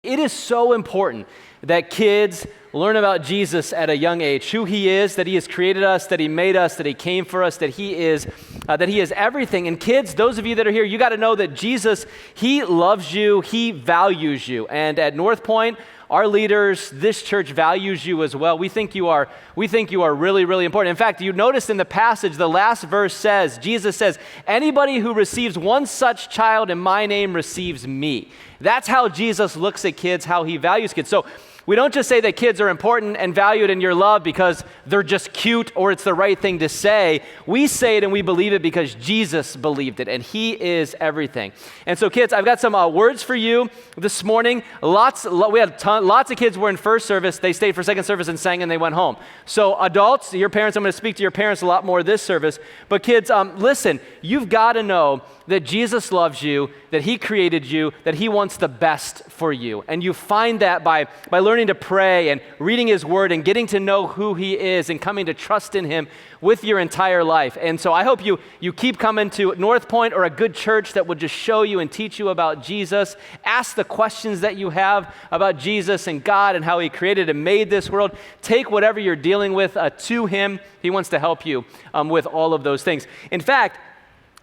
It is so important that kids learn about Jesus at a young age, who he is, that he has created us, that he made us, that he came for us, that he is everything. And kids, those of you that are here, you got to know that Jesus, he loves you, he values you. And at NorthPoint, our leaders, this church values you as well. We think you are really, really important. In fact, you notice in the passage, the last verse says, Jesus says, anybody who receives one such child in my name receives me. That's how Jesus looks at kids, how he values kids. So we don't just say that kids are important and valued in your love because they're just cute or it's the right thing to say. We say it and we believe it because Jesus believed it, and he is everything. And so kids, I've got some words for you this morning. Lots of kids were in first service. They stayed for second service and sang and they went home. So adults, your parents, I'm going to speak to your parents a lot more this service. But kids, listen, you've got to know that Jesus loves you, that he created you, that he wants the best for you. And you find that by learning to pray and reading his word and getting to know who he is and coming to trust in him with your entire life. And so I hope you keep coming to NorthPoint or a good church that would just show you and teach you about Jesus. Ask the questions that you have about Jesus and God and how he created and made this world. Take whatever you're dealing with to him. He wants to help you with all of those things. In fact,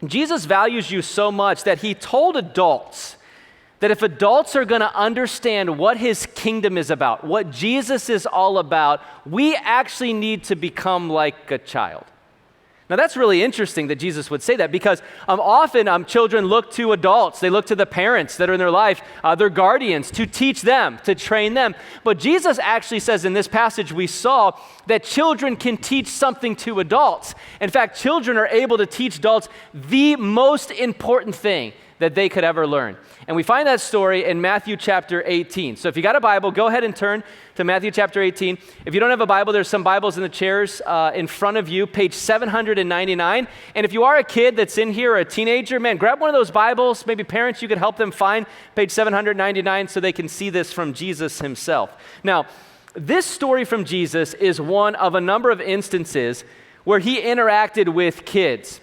Jesus values you so much that he told adults that if adults are going to understand what his kingdom is about, what Jesus is all about, we actually need to become like a child. Now that's really interesting that Jesus would say that because often children look to adults, they look to the parents that are in their life, their guardians, to teach them, to train them. But Jesus actually says in this passage we saw that children can teach something to adults. In fact, children are able to teach adults the most important thing that they could ever learn. And we find that story in Matthew chapter 18. So if you got a Bible, go ahead and turn to Matthew chapter 18. If you don't have a Bible, there's some Bibles in the chairs in front of you, page 799. And if you are a kid that's in here or a teenager, man, grab one of those Bibles. Maybe parents, you could help them find page 799 so they can see this from Jesus himself. Now, this story from Jesus is one of a number of instances where he interacted with kids.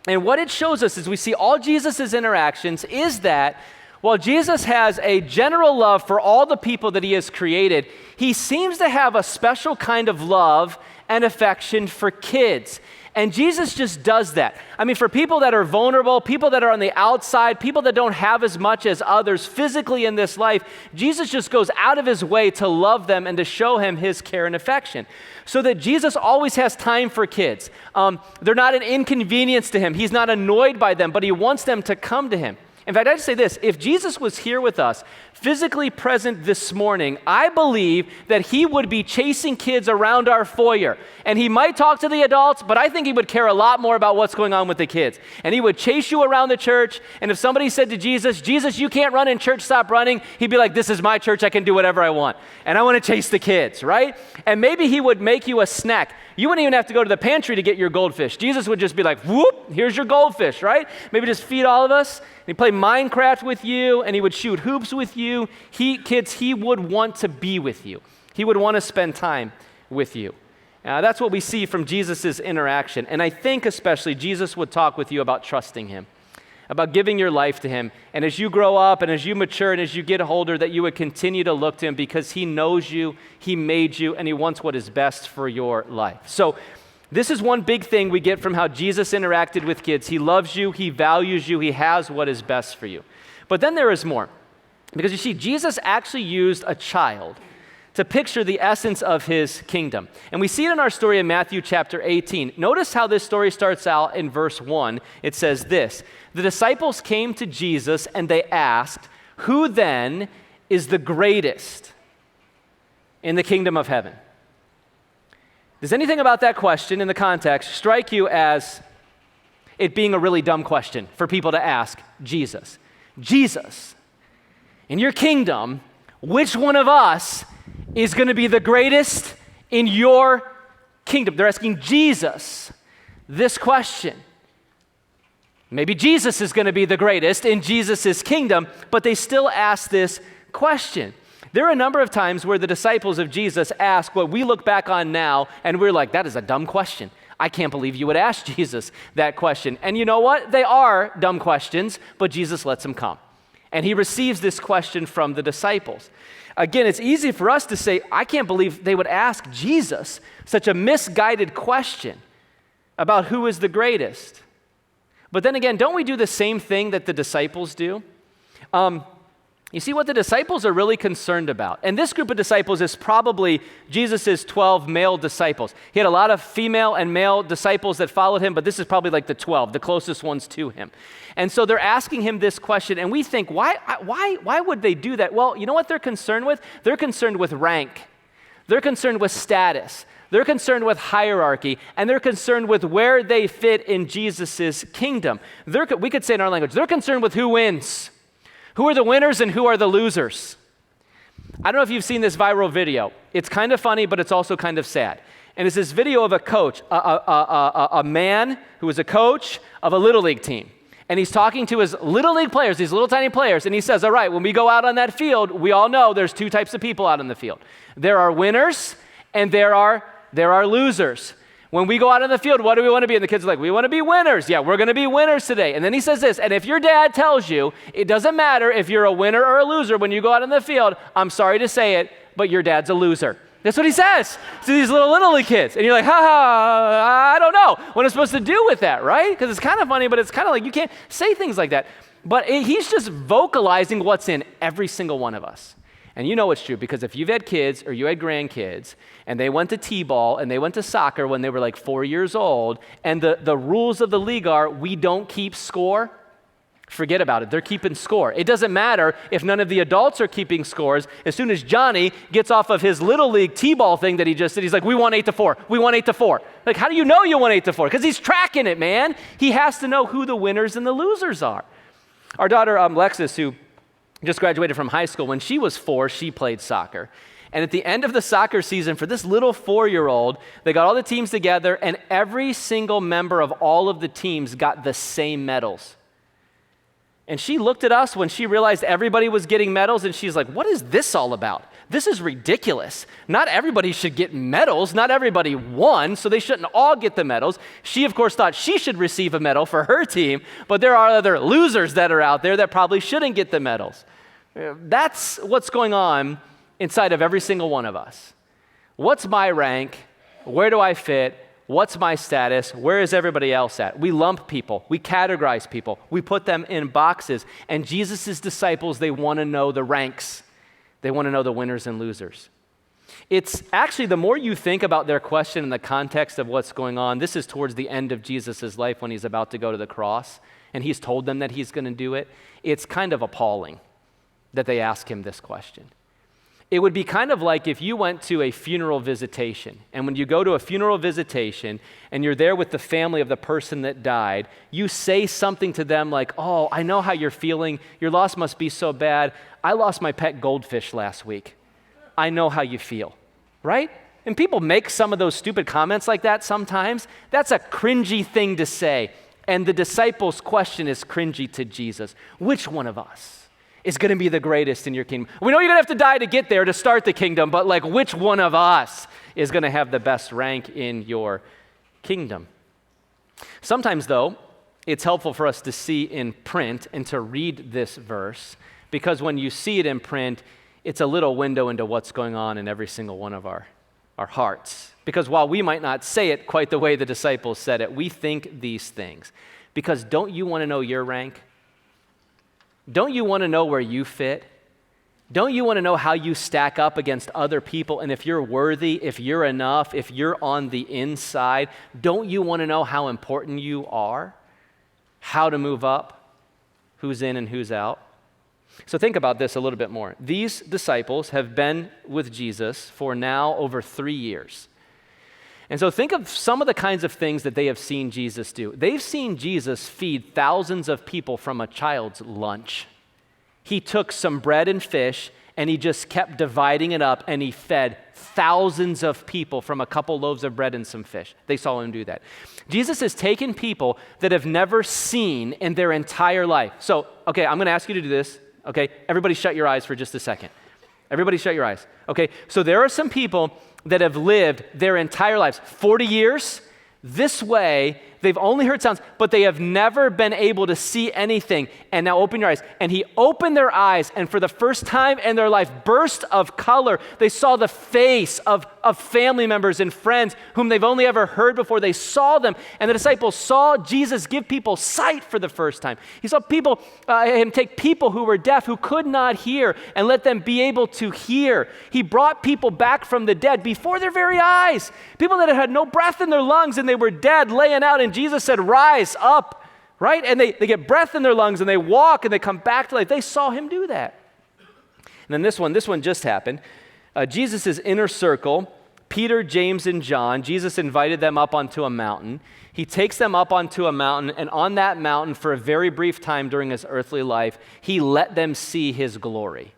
And what it shows us is we see all Jesus' interactions is that while Jesus has a general love for all the people that he has created, he seems to have a special kind of love and affection for kids. And Jesus just does that. I mean, for people that are vulnerable, people that are on the outside, people that don't have as much as others physically in this life, Jesus just goes out of his way to love them and to show him his care and affection. So that Jesus always has time for kids. They're not an inconvenience to him. He's not annoyed by them, but he wants them to come to him. In fact, I just say this, if Jesus was here with us, physically present this morning, I believe that he would be chasing kids around our foyer. And he might talk to the adults, but I think he would care a lot more about what's going on with the kids. And he would chase you around the church, and if somebody said to Jesus, Jesus, you can't run in church, stop running, he'd be like, this is my church, I can do whatever I want. And I want to chase the kids, right? And maybe he would make you a snack. You wouldn't even have to go to the pantry to get your goldfish. Jesus would just be like, whoop, here's your goldfish, right? Maybe just feed all of us. And he'd play Minecraft with you, and he would shoot hoops with you. Kids, he would want to be with you. He would want to spend time with you. That's what we see from Jesus' interaction. And I think especially Jesus would talk with you about trusting him, about giving your life to him. And as you grow up and as you mature and as you get older, that you would continue to look to him because he knows you, he made you, and he wants what is best for your life. So this is one big thing we get from how Jesus interacted with kids. He loves you, he values you, he has what is best for you. But then there is more. Because you see, Jesus actually used a child to picture the essence of his kingdom. And we see it in our story in Matthew chapter 18. Notice how this story starts out in verse 1. It says this, the disciples came to Jesus and they asked, who then is the greatest in the kingdom of heaven? Does anything about that question in the context strike you as it being a really dumb question for people to ask Jesus? Jesus, in your kingdom, which one of us is going to be the greatest in your kingdom? They're asking Jesus this question. Maybe Jesus is going to be the greatest in Jesus' kingdom, but they still ask this question. There are a number of times where the disciples of Jesus ask what we look back on now, and we're like, that is a dumb question. I can't believe you would ask Jesus that question. And you know what? They are dumb questions, but Jesus lets them come. And he receives this question from the disciples. Again, it's easy for us to say, I can't believe they would ask Jesus such a misguided question about who is the greatest. But then again, don't we do the same thing that the disciples do? You see what the disciples are really concerned about. And this group of disciples is probably Jesus' 12 male disciples. He had a lot of female and male disciples that followed him, but this is probably like the 12, the closest ones to him. And so they're asking him this question, and we think, why would they do that? Well, you know what they're concerned with? They're concerned with rank. They're concerned with status. They're concerned with hierarchy, and they're concerned with where they fit in Jesus' kingdom. We could say in our language, they're concerned with who wins. Who are the winners and who are the losers? I don't know if you've seen this viral video. It's kind of funny, but it's also kind of sad. And it's this video of a coach, a man who is a coach of a Little League team. And he's talking to his Little League players, these little tiny players, and he says, all right, when we go out on that field, we all know there's two types of people out on the field. There are winners and there are losers. When we go out on the field, what do we want to be? And the kids are like, we want to be winners. Yeah, we're going to be winners today. And then he says this, and if your dad tells you, it doesn't matter if you're a winner or a loser when you go out on the field, I'm sorry to say it, but your dad's a loser. That's what he says to these little league kids. And you're like, I don't know what I'm supposed to do with that, right? Because it's kind of funny, but it's kind of like you can't say things like that. But he's just vocalizing what's in every single one of us. And you know it's true, because if you've had kids or you had grandkids and they went to t-ball and they went to soccer when they were like 4 years old, and the rules of the league are we don't keep score, forget about it. They're keeping score. It doesn't matter if none of the adults are keeping scores. As soon as Johnny gets off of his little league t-ball thing that he just did, he's like, we won 8-4. We won 8-4. Like, how do you know you won 8-4? Because he's tracking it, man. He has to know who the winners and the losers are. Our daughter, Lexus, who just graduated from high school, when she was 4, she played soccer. And at the end of the soccer season, for this little 4-year-old, they got all the teams together, and every single member of all of the teams got the same medals. And she looked at us when she realized everybody was getting medals, and she's like, what is this all about? This is ridiculous. Not everybody should get medals. Not everybody won, so they shouldn't all get the medals. She, of course, thought she should receive a medal for her team, but there are other losers that are out there that probably shouldn't get the medals. That's what's going on inside of every single one of us. What's my rank? Where do I fit? What's my status? Where is everybody else at? We lump people. We categorize people. We put them in boxes. And Jesus' disciples, they want to know the ranks. They want to know the winners and losers. It's actually, the more you think about their question in the context of what's going on, this is towards the end of Jesus' life when he's about to go to the cross, and he's told them that he's going to do it. It's kind of appalling that they ask him this question. It would be kind of like if you went to a funeral visitation, and when you go to a funeral visitation and you're there with the family of the person that died, you say something to them like, oh, I know how you're feeling. Your loss must be so bad. I lost my pet goldfish last week. I know how you feel, right? And people make some of those stupid comments like that sometimes. That's a cringy thing to say. And the disciples' question is cringy to Jesus. Which one of us is going to be the greatest in your kingdom? We know you're going to have to die to get there to start the kingdom, but like, which one of us is going to have the best rank in your kingdom? Sometimes, though, it's helpful for us to see in print and to read this verse, because when you see it in print, it's a little window into what's going on in every single one of our hearts. Because while we might not say it quite the way the disciples said it, we think these things. Because don't you want to know your rank? Don't you want to know where you fit? Don't you want to know how you stack up against other people? And if you're worthy, if you're enough, if you're on the inside, don't you want to know how important you are? How to move up? Who's in and who's out? So think about this a little bit more. These disciples have been with Jesus for now over 3 years. And so think of some of the kinds of things that they have seen Jesus do. They've seen Jesus feed thousands of people from a child's lunch. He took some bread and fish, and he just kept dividing it up, and he fed thousands of people from a couple loaves of bread and some fish. They saw him do that. Jesus has taken people that have never seen in their entire life. So, okay, I'm going to ask you to do this. Okay, everybody shut your eyes for just a second. Everybody shut your eyes. Okay, so there are some people that have lived their entire lives, 40 years, This way, they've only heard sounds, but they have never been able to see anything. And now open your eyes. And he opened their eyes, and for the first time in their life, burst of color. They saw the face of family members and friends whom they've only ever heard before. They saw them, and the disciples saw Jesus give people sight for the first time. He saw him take people who were deaf, who could not hear, and let them be able to hear. He brought people back from the dead before their very eyes. People that had no breath in their lungs, and they were dead, laying out, and Jesus said, rise up, right? And they get breath in their lungs, and they walk, and they come back to life. They saw him do that. And then this one just happened. Jesus' inner circle, Peter, James, and John, Jesus invited them up onto a mountain. He takes them up onto a mountain, and on that mountain, for a very brief time during his earthly life, he let them see his glory.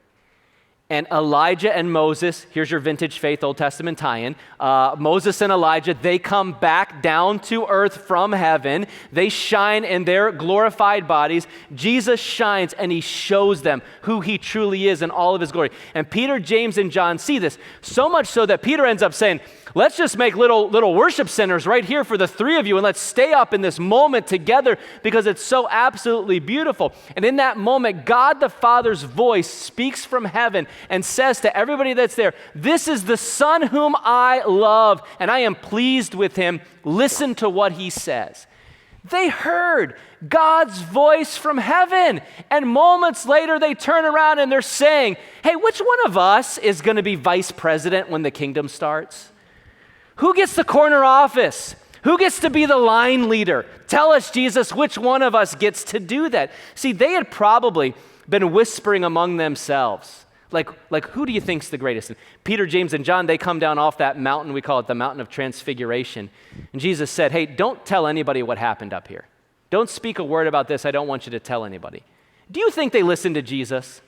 And Elijah and Moses, here's your vintage faith Old Testament tie-in. Moses and Elijah, they come back down to earth from heaven. They shine in their glorified bodies. Jesus shines and he shows them who he truly is in all of his glory. And Peter, James, and John see this, so much so that Peter ends up saying, let's just make little worship centers right here for the three of you, and let's stay up in this moment together because it's so absolutely beautiful. And in that moment, God the Father's voice speaks from heaven and says to everybody that's there, this is the Son whom I love, and I am pleased with him. Listen to what he says. They heard God's voice from heaven, and moments later they turn around and they're saying, hey, which one of us is going to be vice president when the kingdom starts? Who gets the corner office? Who gets to be the line leader? Tell us, Jesus, which one of us gets to do that? See, they had probably been whispering among themselves, like who do you think's the greatest? And Peter, James, and John, they come down off that mountain. We call it the Mountain of Transfiguration. And Jesus said, hey, don't tell anybody what happened up here. Don't speak a word about this. I don't want you to tell anybody. Do you think they listened to Jesus?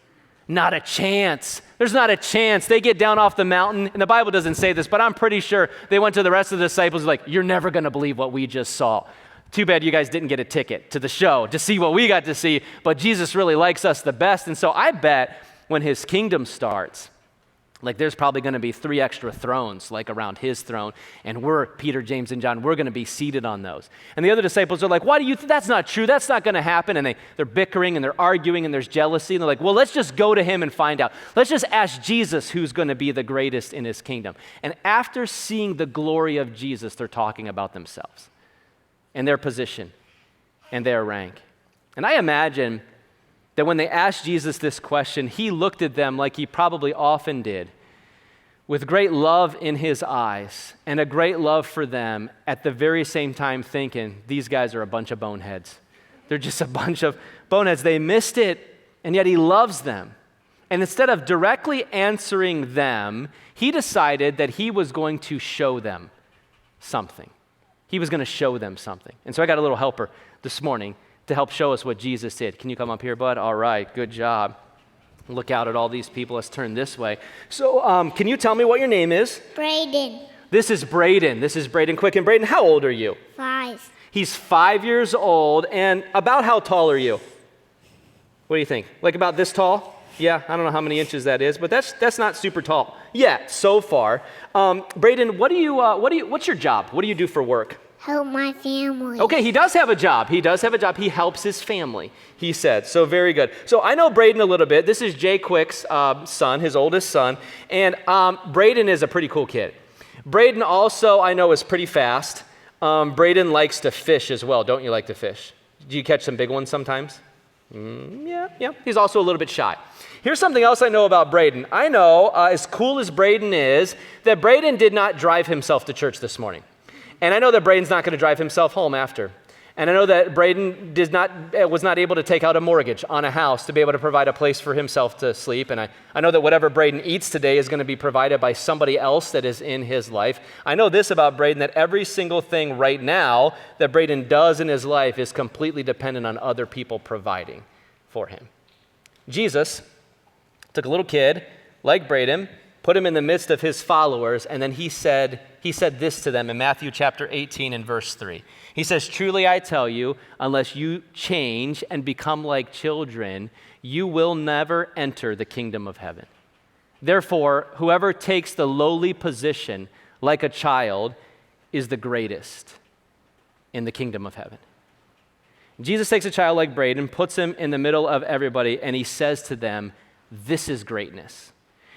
Not a chance. There's not a chance. They get down off the mountain, and the Bible doesn't say this, but I'm pretty sure they went to the rest of the disciples like, you're never going to believe what we just saw. Too bad you guys didn't get a ticket to the show to see what we got to see, but Jesus really likes us the best. And so I bet when his kingdom starts, like there's probably going to be 3 extra thrones like around his throne, and we're, Peter, James, and John, we're going to be seated on those. And the other disciples are like, why do you think that's not true? That's not going to happen. And they're bickering and they're arguing and there's jealousy. And they're like, well, let's just go to him and find out. Let's just ask Jesus who's going to be the greatest in his kingdom. And after seeing the glory of Jesus, they're talking about themselves and their position and their rank. And I imagine that when they asked Jesus this question, he looked at them like he probably often did, with great love in his eyes and a great love for them, at the very same time thinking, these guys are a bunch of boneheads. They're just a bunch of boneheads. They missed it, and yet he loves them. And instead of directly answering them, he decided that he was going to show them something. He was going to show them something. And so I got a little helper this morning to help show us what Jesus did. Can you come up here, bud? All right, good job. Look out at all these people. Let's turn this way. So can you tell me what your name is? Braden. This is Braden. This is Braden Quick. And Braden, how old are you? 5. He's 5 years old. And about how tall are you? What do you think? Like about this tall? Yeah, I don't know how many inches that is, but that's not super tall. Yeah, so far. Braden, what's your job? What do you do for work? Help my family. Okay, he does have a job. He helps his family, he said. So very good. So I know Braden a little bit. This is Jay Quick's son, his oldest son. And Braden is a pretty cool kid. Braden also, I know, is pretty fast. Braden likes to fish as well. Don't you like to fish? Do you catch some big ones sometimes? Yeah. He's also a little bit shy. Here's something else I know about Braden. I know, as cool as Braden is, that Braden did not drive himself to church this morning. And I know that Braden's not going to drive himself home after. And I know that Braden was not able to take out a mortgage on a house to be able to provide a place for himself to sleep. And I know that whatever Braden eats today is going to be provided by somebody else that is in his life. I know this about Braden, that every single thing right now that Braden does in his life is completely dependent on other people providing for him. Jesus took a little kid like Braden, put him in the midst of his followers, and then he said this to them in Matthew chapter 18 and verse 3. He says, truly I tell you, unless you change and become like children, you will never enter the kingdom of heaven. Therefore, whoever takes the lowly position like a child is the greatest in the kingdom of heaven. Jesus takes a child like Braden, puts him in the middle of everybody, and he says to them, this is greatness.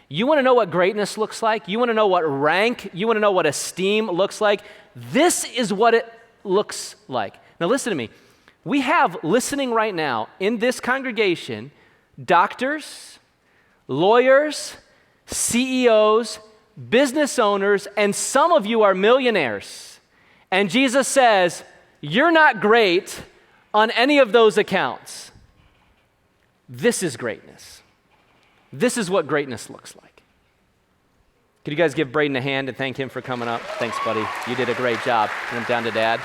You want to know what greatness looks like? You want to know what rank? You want to know what esteem looks like? This is what it looks like. Now listen to me. We have listening right now in this congregation, doctors, lawyers, CEOs, business owners, and some of you are millionaires. And Jesus says, you're not great on any of those accounts. This is greatness. This is what greatness looks like. Could you guys give Braden a hand and thank him for coming up? Thanks, buddy. You did a great job. And I'm down to Dad.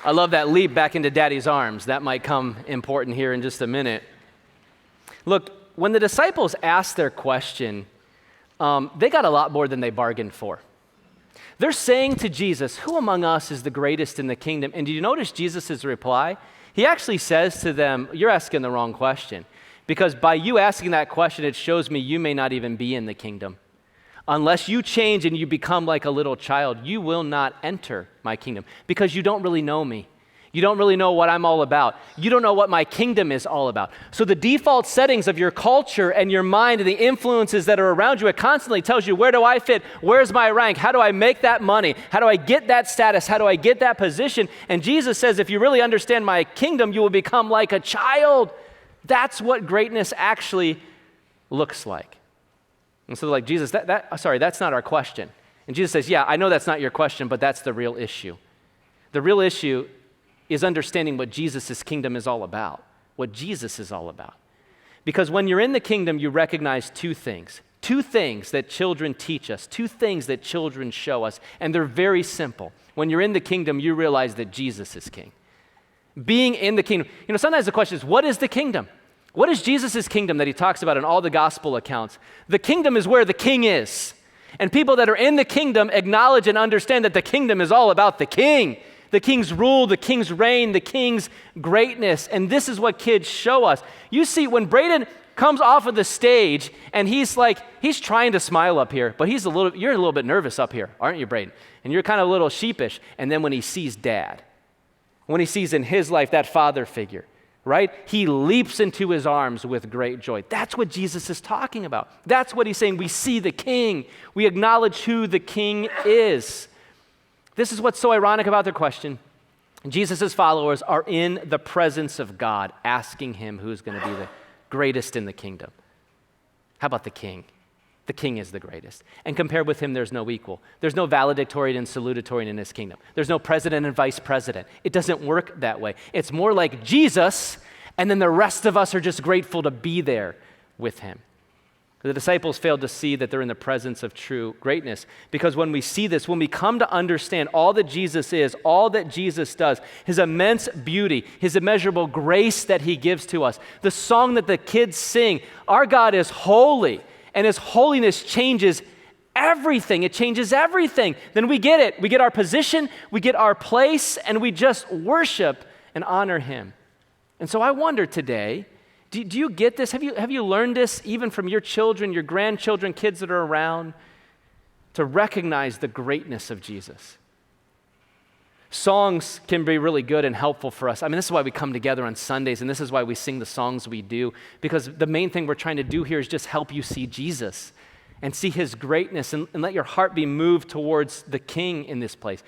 I love that leap back into Daddy's arms. That might come important here in just a minute. Look, when the disciples asked their question, they got a lot more than they bargained for. They're saying to Jesus, who among us is the greatest in the kingdom? And do you notice Jesus' reply? He actually says to them, you're asking the wrong question. Because by you asking that question, it shows me you may not even be in the kingdom. Unless you change and you become like a little child, you will not enter my kingdom because you don't really know me. You don't really know what I'm all about. You don't know what my kingdom is all about. So the default settings of your culture and your mind and the influences that are around you, it constantly tells you, where do I fit? Where's my rank? How do I make that money? How do I get that status? How do I get that position? And Jesus says, if you really understand my kingdom, you will become like a child. That's what greatness actually looks like. And so they're like, Jesus, that's not our question. And Jesus says, yeah, I know that's not your question, but that's the real issue. The real issue is understanding what Jesus' kingdom is all about, what Jesus is all about. Because when you're in the kingdom, you recognize two things that children teach us, two things that children show us, and they're very simple. When you're in the kingdom, you realize that Jesus is king. Being in the kingdom, sometimes the question is, what is the kingdom? What is Jesus' kingdom that he talks about in all the gospel accounts? The kingdom is where the king is. And people that are in the kingdom acknowledge and understand that the kingdom is all about the king. The king's rule, the king's reign, the king's greatness. And this is what kids show us. You see, when Braden comes off of the stage and he's trying to smile up here, but you're a little bit nervous up here, aren't you, Braden? And you're kind of a little sheepish. And then when he sees Dad, when he sees in his life that father figure, right? He leaps into his arms with great joy. That's what Jesus is talking about. That's what he's saying. We see the king. We acknowledge who the king is. This is what's so ironic about their question. Jesus' followers are in the presence of God, asking him who's going to be the greatest in the kingdom. How about the king? The king is the greatest. And compared with him, there's no equal. There's no valedictorian and salutatorian in his kingdom. There's no president and vice president. It doesn't work that way. It's more like Jesus, and then the rest of us are just grateful to be there with him. The disciples failed to see that they're in the presence of true greatness, because when we see this, when we come to understand all that Jesus is, all that Jesus does, his immense beauty, his immeasurable grace that he gives to us, the song that the kids sing, our God is holy, and his holiness changes everything. It changes everything. Then we get it. We get our position, we get our place, and we just worship and honor him. And so I wonder today, do you get this? Have you learned this even from your children, your grandchildren, kids that are around, to recognize the greatness of Jesus? Songs can be really good and helpful for us. I mean, this is why we come together on Sundays, and this is why we sing the songs we do, because the main thing we're trying to do here is just help you see Jesus and see his greatness and let your heart be moved towards the king in this place.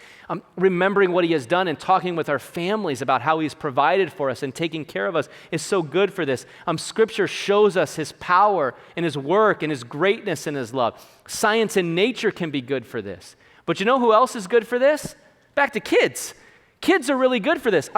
Remembering what he has done and talking with our families about how he's provided for us and taking care of us is so good for this. Scripture shows us his power and his work and his greatness and his love. Science and nature can be good for this. But you know who else is good for this? Back to kids. Kids are really good for this.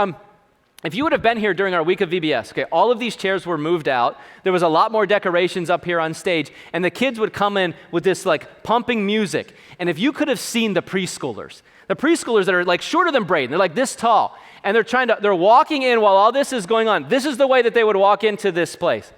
If you would have been here during our week of VBS, okay, all of these chairs were moved out. There was a lot more decorations up here on stage, and the kids would come in with this pumping music. And if you could have seen the preschoolers that are shorter than Braden, they're this tall, and they're walking in while all this is going on. This is the way that they would walk into this place.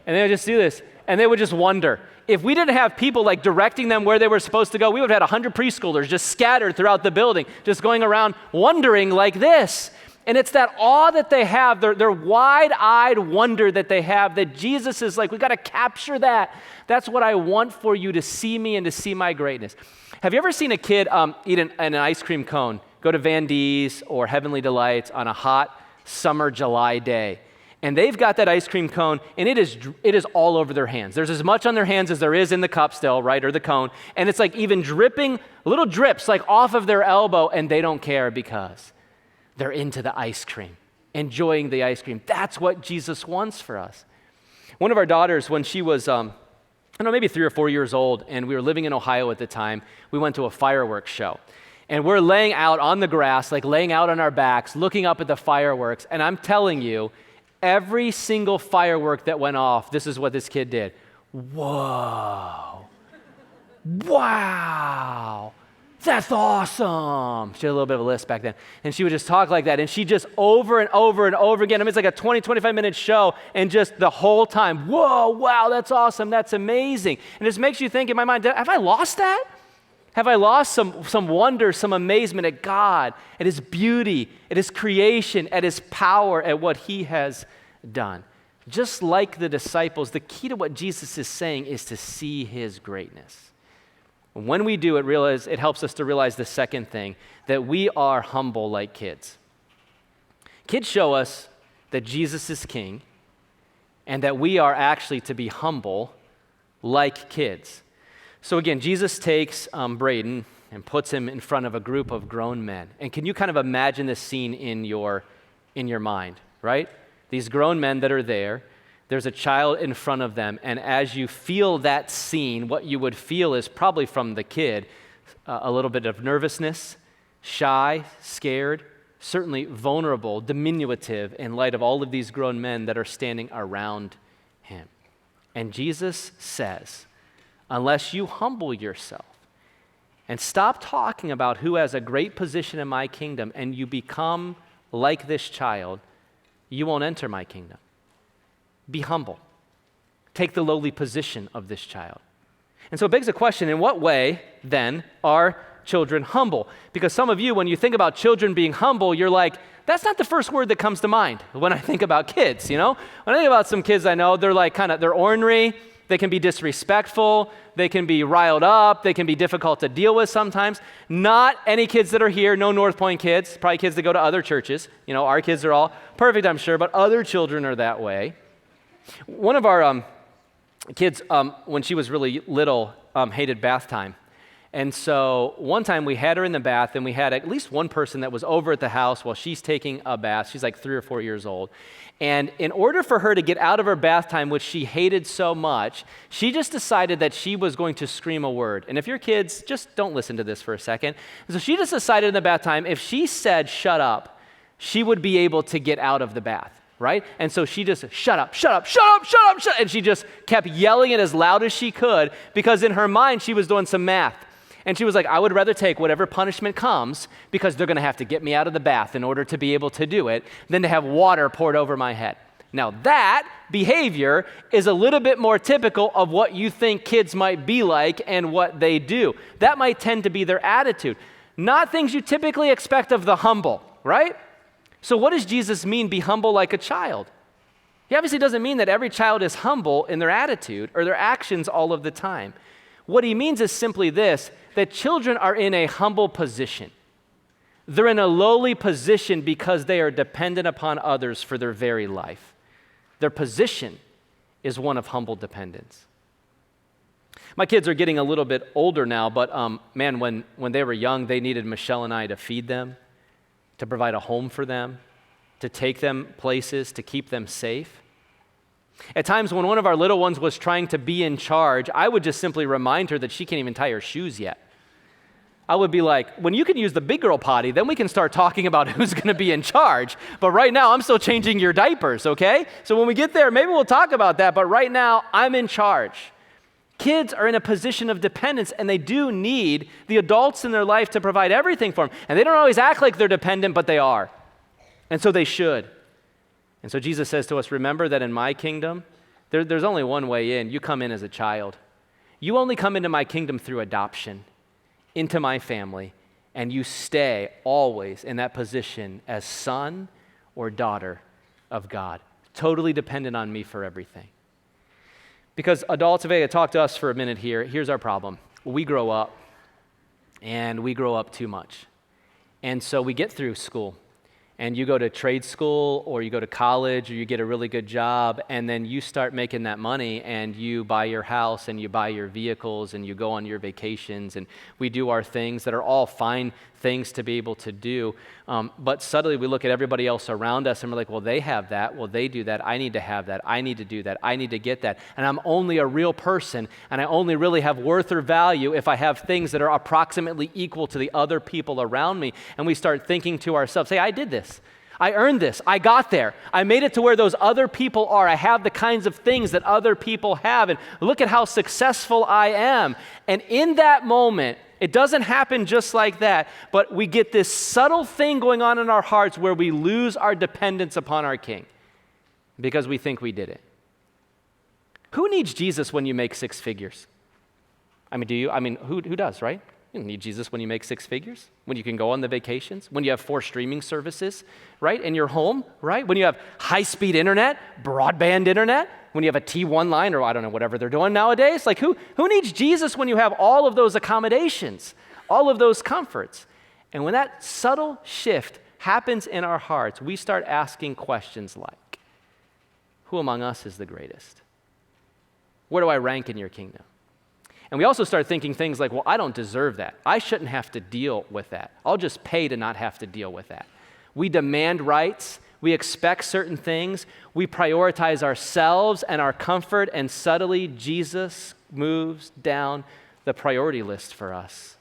And they would just do this, and they would just wonder. If we didn't have people directing them where they were supposed to go, we would have had 100 preschoolers just scattered throughout the building, just going around wondering like this. And it's that awe that they have, their wide-eyed wonder that they have, that Jesus is like, we got to capture that. That's what I want for you, to see me and to see my greatness. Have you ever seen a kid eat an ice cream cone, go to Van D's or Heavenly Delights on a hot summer July day? And they've got that ice cream cone, and it is all over their hands. There's as much on their hands as there is in the cup still, right, or the cone. And it's like even dripping, little drips like off of their elbow, and they don't care because they're into the ice cream, enjoying the ice cream. That's what Jesus wants for us. One of our daughters, when she was, maybe 3 or 4 years old, and we were living in Ohio at the time, we went to a fireworks show. And we're laying out on the grass, like laying out on our backs, looking up at the fireworks. And I'm telling you, every single firework that went off, this is what this kid did. Whoa. Wow. That's awesome. She had a little bit of a lisp back then. And she would just talk like that. And she just over and over and over again. I mean, it's like a 20, 25-minute show. And just the whole time, whoa, wow, that's awesome. That's amazing. And it just makes you think in my mind, have I lost that? Have I lost some wonder, some amazement at God, at his beauty, at his creation, at his power, at what he has done? Just like the disciples, the key to what Jesus is saying is to see his greatness. When we do it helps us to realize the second thing, that we are humble like kids. Kids show us that Jesus is king and that we are actually to be humble like kids. So again, Jesus takes Braden and puts him in front of a group of grown men. And can you kind of imagine this scene in your mind, right? These grown men that are there, there's a child in front of them, and as you feel that scene, what you would feel is probably from the kid a little bit of nervousness, shy, scared, certainly vulnerable, diminutive in light of all of these grown men that are standing around him. And Jesus says, unless you humble yourself and stop talking about who has a great position in my kingdom and you become like this child, you won't enter my kingdom. Be humble. Take the lowly position of this child. And so it begs the question, in what way, then, are children humble? Because some of you, when you think about children being humble, you're like, that's not the first word that comes to mind when I think about kids, you know? When I think about some kids I know, they're like they're ornery, they can be disrespectful, they can be riled up, they can be difficult to deal with sometimes. Not any kids that are here, no NorthPoint kids, probably kids that go to other churches. You know, our kids are all perfect, I'm sure, but other children are that way. One of our kids, when she was really little, hated bath time. And so one time we had her in the bath, and we had at least one person that was over at the house while she's taking a bath. She's like 3 or 4 years old. And in order for her to get out of her bath time, which she hated so much, she just decided that she was going to scream a word. And if you're kids, just don't listen to this for a second. So she just decided in the bath time, if she said, shut up, she would be able to get out of the bath. Right? And so she just, shut up, shut up, shut up, shut up, shut up. And she just kept yelling it as loud as she could because in her mind, she was doing some math. And she was like, I would rather take whatever punishment comes because they're going to have to get me out of the bath in order to be able to do it than to have water poured over my head. Now that behavior is a little bit more typical of what you think kids might be like and what they do. That might tend to be their attitude. Not things you typically expect of the humble, right? So what does Jesus mean, be humble like a child? He obviously doesn't mean that every child is humble in their attitude or their actions all of the time. What he means is simply this, that children are in a humble position. They're in a lowly position because they are dependent upon others for their very life. Their position is one of humble dependence. My kids are getting a little bit older now, but man, when they were young, they needed Michelle and I to feed them, to provide a home for them, to take them places, to keep them safe. At times when one of our little ones was trying to be in charge, I would just simply remind her that she can't even tie her shoes yet. I would be like, when you can use the big girl potty, then we can start talking about who's going to be in charge. But right now, I'm still changing your diapers, okay? So when we get there, maybe we'll talk about that. But right now, I'm in charge. Kids are in a position of dependence, and they do need the adults in their life to provide everything for them. And they don't always act like they're dependent, but they are. And so they should. And so Jesus says to us, remember that in my kingdom, there's only one way in. You come in as a child. You only come into my kingdom through adoption, into my family, and you stay always in that position as son or daughter of God, totally dependent on me for everything. Because adults, if I could talk to us for a minute here, here's our problem. We grow up, and we grow up too much. And so we get through school, and you go to trade school, or you go to college, or you get a really good job, and then you start making that money, and you buy your house, and you buy your vehicles, and you go on your vacations, and we do our things that are all fine things to be able to do. But suddenly we look at everybody else around us, and we're like, well, they have that. Well, they do that. I need to have that. I need to do that. I need to get that. And I'm only a real person, and I only really have worth or value if I have things that are approximately equal to the other people around me. And we start thinking to ourselves, hey, I did this. I earned this. I got there. I made it to where those other people are. I have the kinds of things that other people have. And look at how successful I am. And in that moment, it doesn't happen just like that, but we get this subtle thing going on in our hearts where we lose our dependence upon our King because we think we did it. Who needs Jesus when you make six figures? I mean, do you? I mean, who does, right? You don't need Jesus when you make six figures, when you can go on the vacations, when you have 4 streaming services, right, in your home, right? When you have high-speed internet, broadband internet, when you have a T1 line, or I don't know, whatever they're doing nowadays. Like, who needs Jesus when you have all of those accommodations, all of those comforts? And when that subtle shift happens in our hearts, we start asking questions like, who among us is the greatest? Where do I rank in your kingdom? And we also start thinking things like, well, I don't deserve that. I shouldn't have to deal with that. I'll just pay to not have to deal with that. We demand rights. We expect certain things. We prioritize ourselves and our comfort, and subtly Jesus moves down the priority list for us.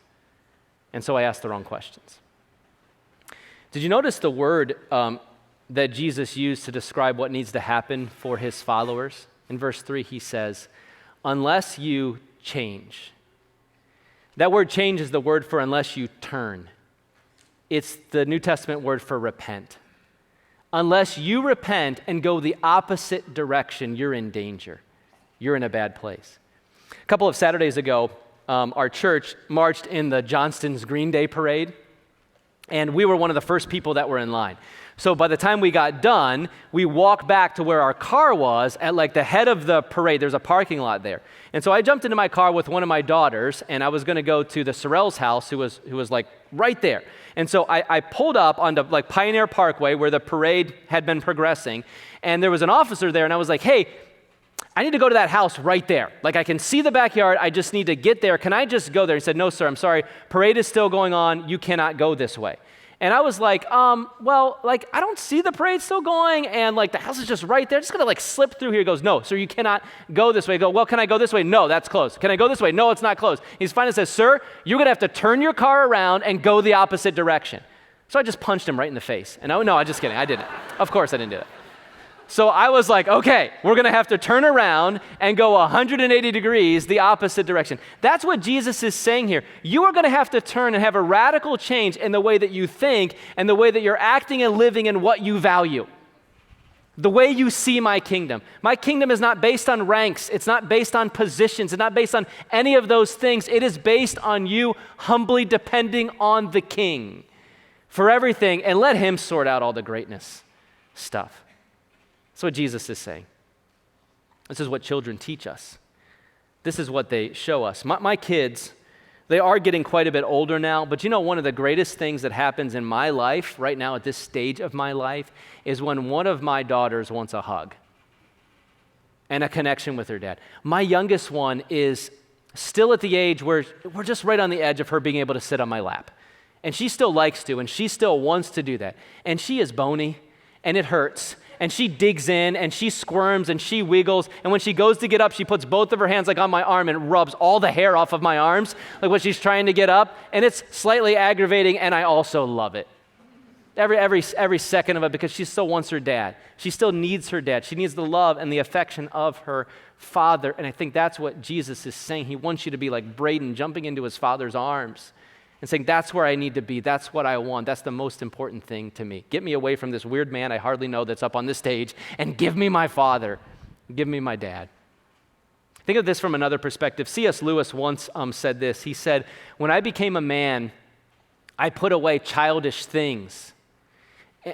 And so I asked the wrong questions. Did you notice the word that Jesus used to describe what needs to happen for his followers? In verse 3, he says, unless you change. That word change is the word for unless you turn. It's the New Testament word for repent. Unless you repent and go the opposite direction, you're in danger. You're in a bad place. A couple of Saturdays ago, our church marched in the Johnston's Green Day Parade, and we were one of the first people that were in line. So by the time we got done, we walked back to where our car was at like the head of the parade. There's a parking lot there. And so I jumped into my car with one of my daughters, and I was going to go to the Sorrell's house, who was like right there. And so I pulled up onto like Pioneer Parkway where the parade had been progressing, and there was an officer there, and I was like, hey, I need to go to that house right there. Like, I can see the backyard. I just need to get there. Can I just go there? He said, no, sir, I'm sorry. Parade is still going on. You cannot go this way. And I was like, well, like, I don't see the parade still going, and like the house is just right there. I'm just gonna like slip through here. He goes, no, sir, you cannot go this way. I go, well, can I go this way? No, that's closed. Can I go this way? No, it's not closed. He's finally says, sir, you're gonna have to turn your car around and go the opposite direction. So I just punched him right in the face. And no, I'm just kidding. I didn't. Of course I didn't do that. So I was like, okay, we're going to have to turn around and go 180 degrees the opposite direction. That's what Jesus is saying here. You are going to have to turn and have a radical change in the way that you think and the way that you're acting and living and what you value. The way you see my kingdom. My kingdom is not based on ranks. It's not based on positions. It's not based on any of those things. It is based on you humbly depending on the King for everything, and let him sort out all the greatness stuff. That's what Jesus is saying. This is what children teach us. This is what they show us. My kids, they are getting quite a bit older now, but you know, one of the greatest things that happens in my life right now at this stage of my life is when one of my daughters wants a hug and a connection with her dad. My youngest one is still at the age where we're just right on the edge of her being able to sit on my lap. And she still likes to, and she still wants to do that. And she is bony, and it hurts. And she digs in, and she squirms, and she wiggles, and when she goes to get up, she puts both of her hands like on my arm and rubs all the hair off of my arms, like when she's trying to get up, and it's slightly aggravating, and I also love it. Every second of it, because she still wants her dad. She still needs her dad. She needs the love and the affection of her father, and I think that's what Jesus is saying. He wants you to be like Braden, jumping into his father's arms and saying, that's where I need to be. That's what I want. That's the most important thing to me. Get me away from this weird man I hardly know that's up on this stage, and give me my father. Give me my dad. Think of this from another perspective. C.S. Lewis once said this. He said, when I became a man, I put away childish things.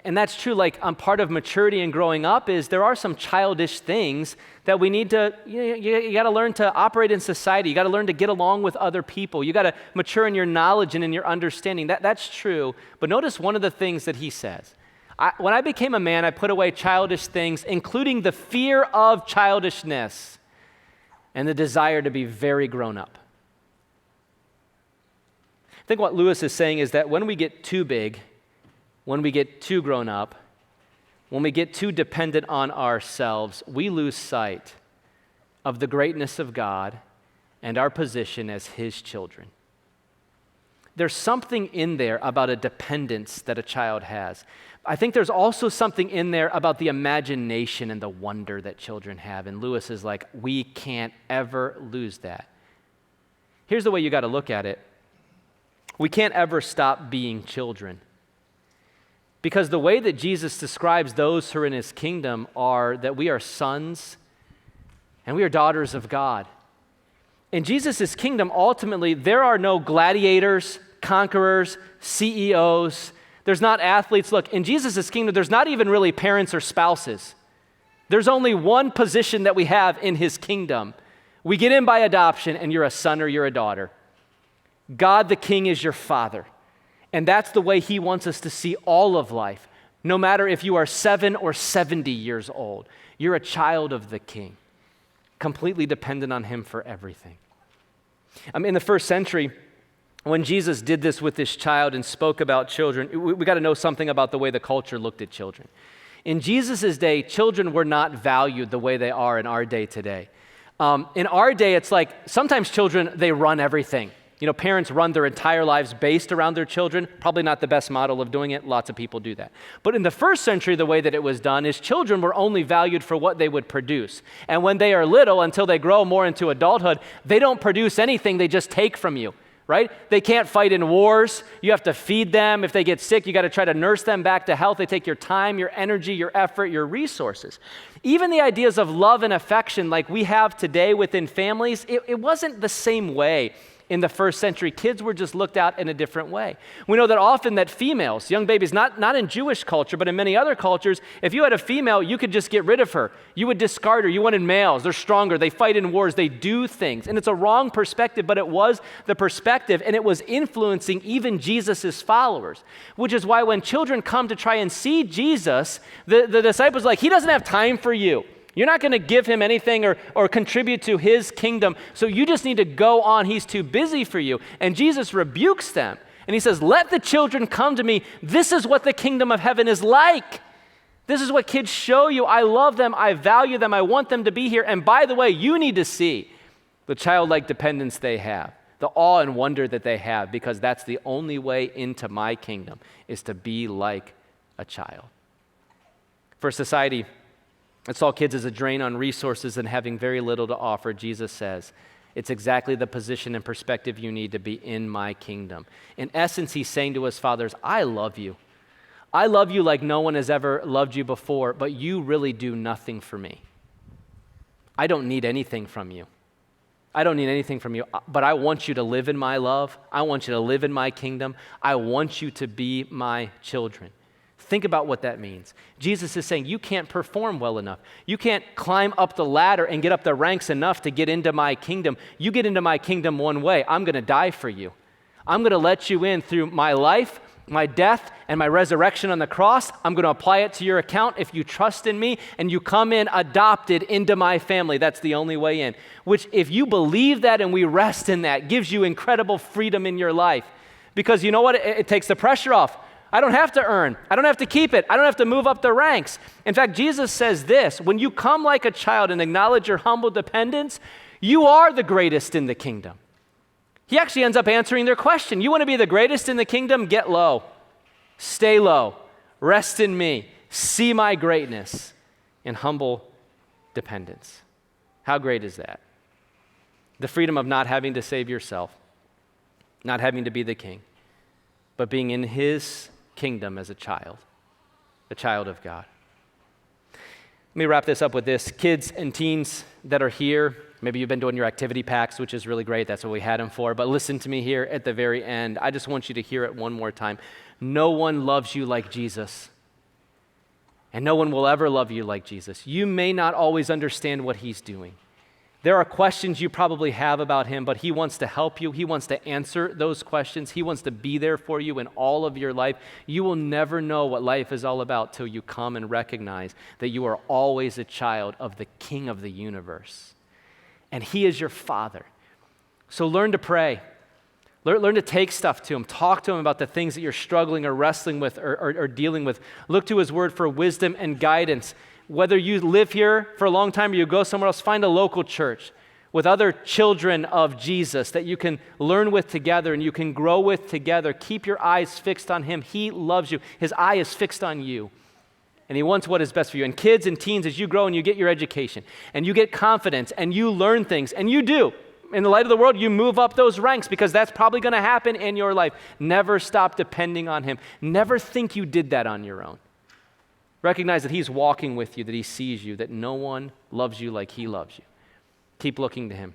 And that's true, like part of maturity and growing up is there are some childish things that we need to, you got to learn to operate in society. You got to learn to get along with other people. You got to mature in your knowledge and in your understanding. That's true. But notice one of the things that he says. When I became a man, I put away childish things, including the fear of childishness and the desire to be very grown up. I think what Lewis is saying is that when we get too big, when we get too grown up, when we get too dependent on ourselves, we lose sight of the greatness of God and our position as his children. There's something in there about a dependence that a child has. I think there's also something in there about the imagination and the wonder that children have. And Lewis is like, we can't ever lose that. Here's the way you got to look at it. We can't ever stop being children. Because the way that Jesus describes those who are in his kingdom are that we are sons and we are daughters of God. In Jesus' kingdom, ultimately, there are no gladiators, conquerors, CEOs. There's not athletes. Look, in Jesus' kingdom, there's not even really parents or spouses. There's only one position that we have in his kingdom. We get in by adoption, and you're a son or you're a daughter. God the King is your father. And that's the way he wants us to see all of life. No matter if you are 7 or 70 years old, you're a child of the King, completely dependent on him for everything. In the first century, when Jesus did this with this child and spoke about children, we got to know something about the way the culture looked at children. In Jesus' day, children were not valued the way they are in our day today. In our day, it's like sometimes children, they run everything. Parents run their entire lives based around their children. Probably not the best model of doing it. Lots of people do that. But in the first century, the way that it was done is children were only valued for what they would produce. And when they are little, until they grow more into adulthood, they don't produce anything. They just take from you, right? They can't fight in wars. You have to feed them. If they get sick, you got to try to nurse them back to health. They take your time, your energy, your effort, your resources. Even the ideas of love and affection like we have today within families, it wasn't the same way. In the first century, kids were just looked at in a different way. We know that often that females, young babies, not in Jewish culture, but in many other cultures, if you had a female, you could just get rid of her. You would discard her. You wanted males. They're stronger. They fight in wars. They do things. And it's a wrong perspective, but it was the perspective, and it was influencing even Jesus' followers, which is why when children come to try and see Jesus, the disciples are like, he doesn't have time for you. You're not going to give him anything or contribute to his kingdom, so you just need to go on. He's too busy for you. And Jesus rebukes them, and he says, let the children come to me. This is what the kingdom of heaven is like. This is what kids show you. I love them. I value them. I want them to be here. And by the way, you need to see the childlike dependence they have, the awe and wonder that they have, because that's the only way into my kingdom is to be like a child. For society, it saw kids as a drain on resources and having very little to offer. Jesus says, it's exactly the position and perspective you need to be in my kingdom. In essence, he's saying to his fathers, I love you. I love you like no one has ever loved you before, but you really do nothing for me. I don't need anything from you. I don't need anything from you, but I want you to live in my love. I want you to live in my kingdom. I want you to be my children. Think about what that means. Jesus is saying you can't perform well enough. You can't climb up the ladder and get up the ranks enough to get into my kingdom. You get into my kingdom one way. I'm going to die for you. I'm going to let you in through my life, my death, and my resurrection on the cross. I'm going to apply it to your account if you trust in me and you come in adopted into my family. That's the only way in. Which, if you believe that and we rest in that, gives you incredible freedom in your life. Because you know what? It takes the pressure off. I don't have to earn. I don't have to keep it. I don't have to move up the ranks. In fact, Jesus says this, when you come like a child and acknowledge your humble dependence, you are the greatest in the kingdom. He actually ends up answering their question. You want to be the greatest in the kingdom? Get low. Stay low. Rest in me. See my greatness in humble dependence. How great is that? The freedom of not having to save yourself, not having to be the king, but being in his kingdom as a child of God. Let me wrap this up with this. Kids and teens that are here, Maybe you've been doing your activity packs, which is really great. That's what we had them for. But listen to me here at the very end. I just want you to hear it one more time. No one loves you like Jesus. And no one will ever love you like Jesus. You may not always understand what he's doing. There are questions you probably have about him, but he wants to help you. He wants to answer those questions. He wants to be there for you in all of your life. You will never know what life is all about till you come and recognize that you are always a child of the King of the universe. And he is your Father. So learn to pray. Learn to take stuff to him. Talk to him about the things that you're struggling or wrestling with or dealing with. Look to his word for wisdom and guidance. Whether you live here for a long time or you go somewhere else, find a local church with other children of Jesus that you can learn with together and you can grow with together. Keep your eyes fixed on him. He loves you. His eye is fixed on you. And he wants what is best for you. And kids and teens, as you grow and you get your education and you get confidence and you learn things, and you do, in the light of the world, you move up those ranks because that's probably going to happen in your life. Never stop depending on him. Never think you did that on your own. Recognize that he's walking with you, that he sees you, that no one loves you like he loves you. Keep looking to him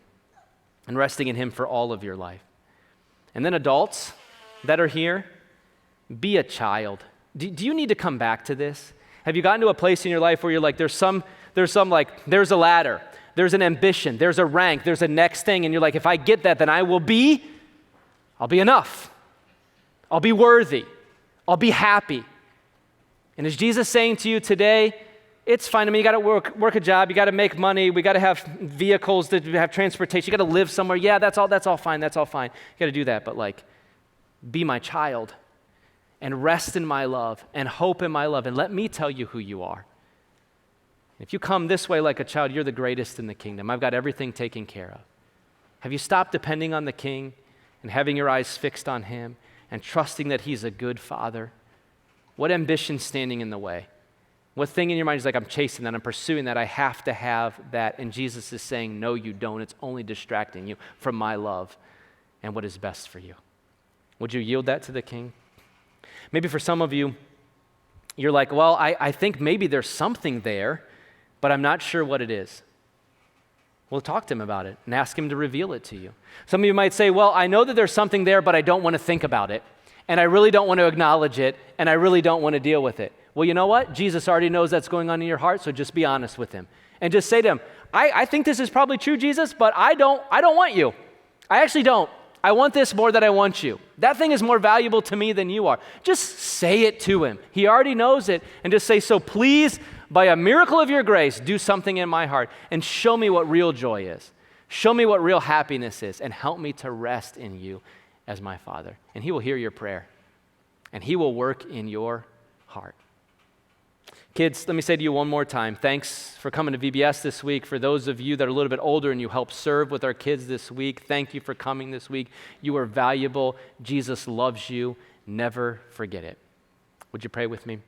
and resting in him for all of your life. And then adults that are here, be a child. Do you need to come back to this? Have you gotten to a place in your life where you're like, there's a ladder, there's an ambition, there's a rank, there's a next thing, and you're like, if I get that, then I'll be enough. I'll be worthy. I'll be happy. And is Jesus saying to you today, it's fine. I mean, you got to work a job. You got to make money. We got to have vehicles to have transportation. You got to live somewhere. Yeah, that's all fine. That's all fine. You got to do that. But be my child and rest in my love and hope in my love. And let me tell you who you are. If you come this way like a child, you're the greatest in the kingdom. I've got everything taken care of. Have you stopped depending on the King and having your eyes fixed on him and trusting that he's a good father? What ambition's standing in the way? What thing in your mind is like, I'm chasing that, I'm pursuing that, I have to have that. And Jesus is saying, no, you don't. It's only distracting you from my love and what is best for you. Would you yield that to the King? Maybe for some of you, you're like, well, I think maybe there's something there, but I'm not sure what it is. Well, talk to him about it and ask him to reveal it to you. Some of you might say, well, I know that there's something there, but I don't want to think about it. And I really don't want to acknowledge it, and I really don't want to deal with it. Well, you know what? Jesus already knows that's going on in your heart, so just be honest with him. And just say to him, I think this is probably true, Jesus, but I don't want you. I actually don't. I want this more than I want you. That thing is more valuable to me than you are. Just say it to him. He already knows it. And just say, so please, by a miracle of your grace, do something in my heart and show me what real joy is. Show me what real happiness is, and help me to rest in you as my Father. And he will hear your prayer, and he will work in your heart. Kids, let me say to you one more time, thanks for coming to VBS this week. For those of you that are a little bit older and you helped serve with our kids this week, thank you for coming this week. You are valuable. Jesus loves you. Never forget it. Would you pray with me?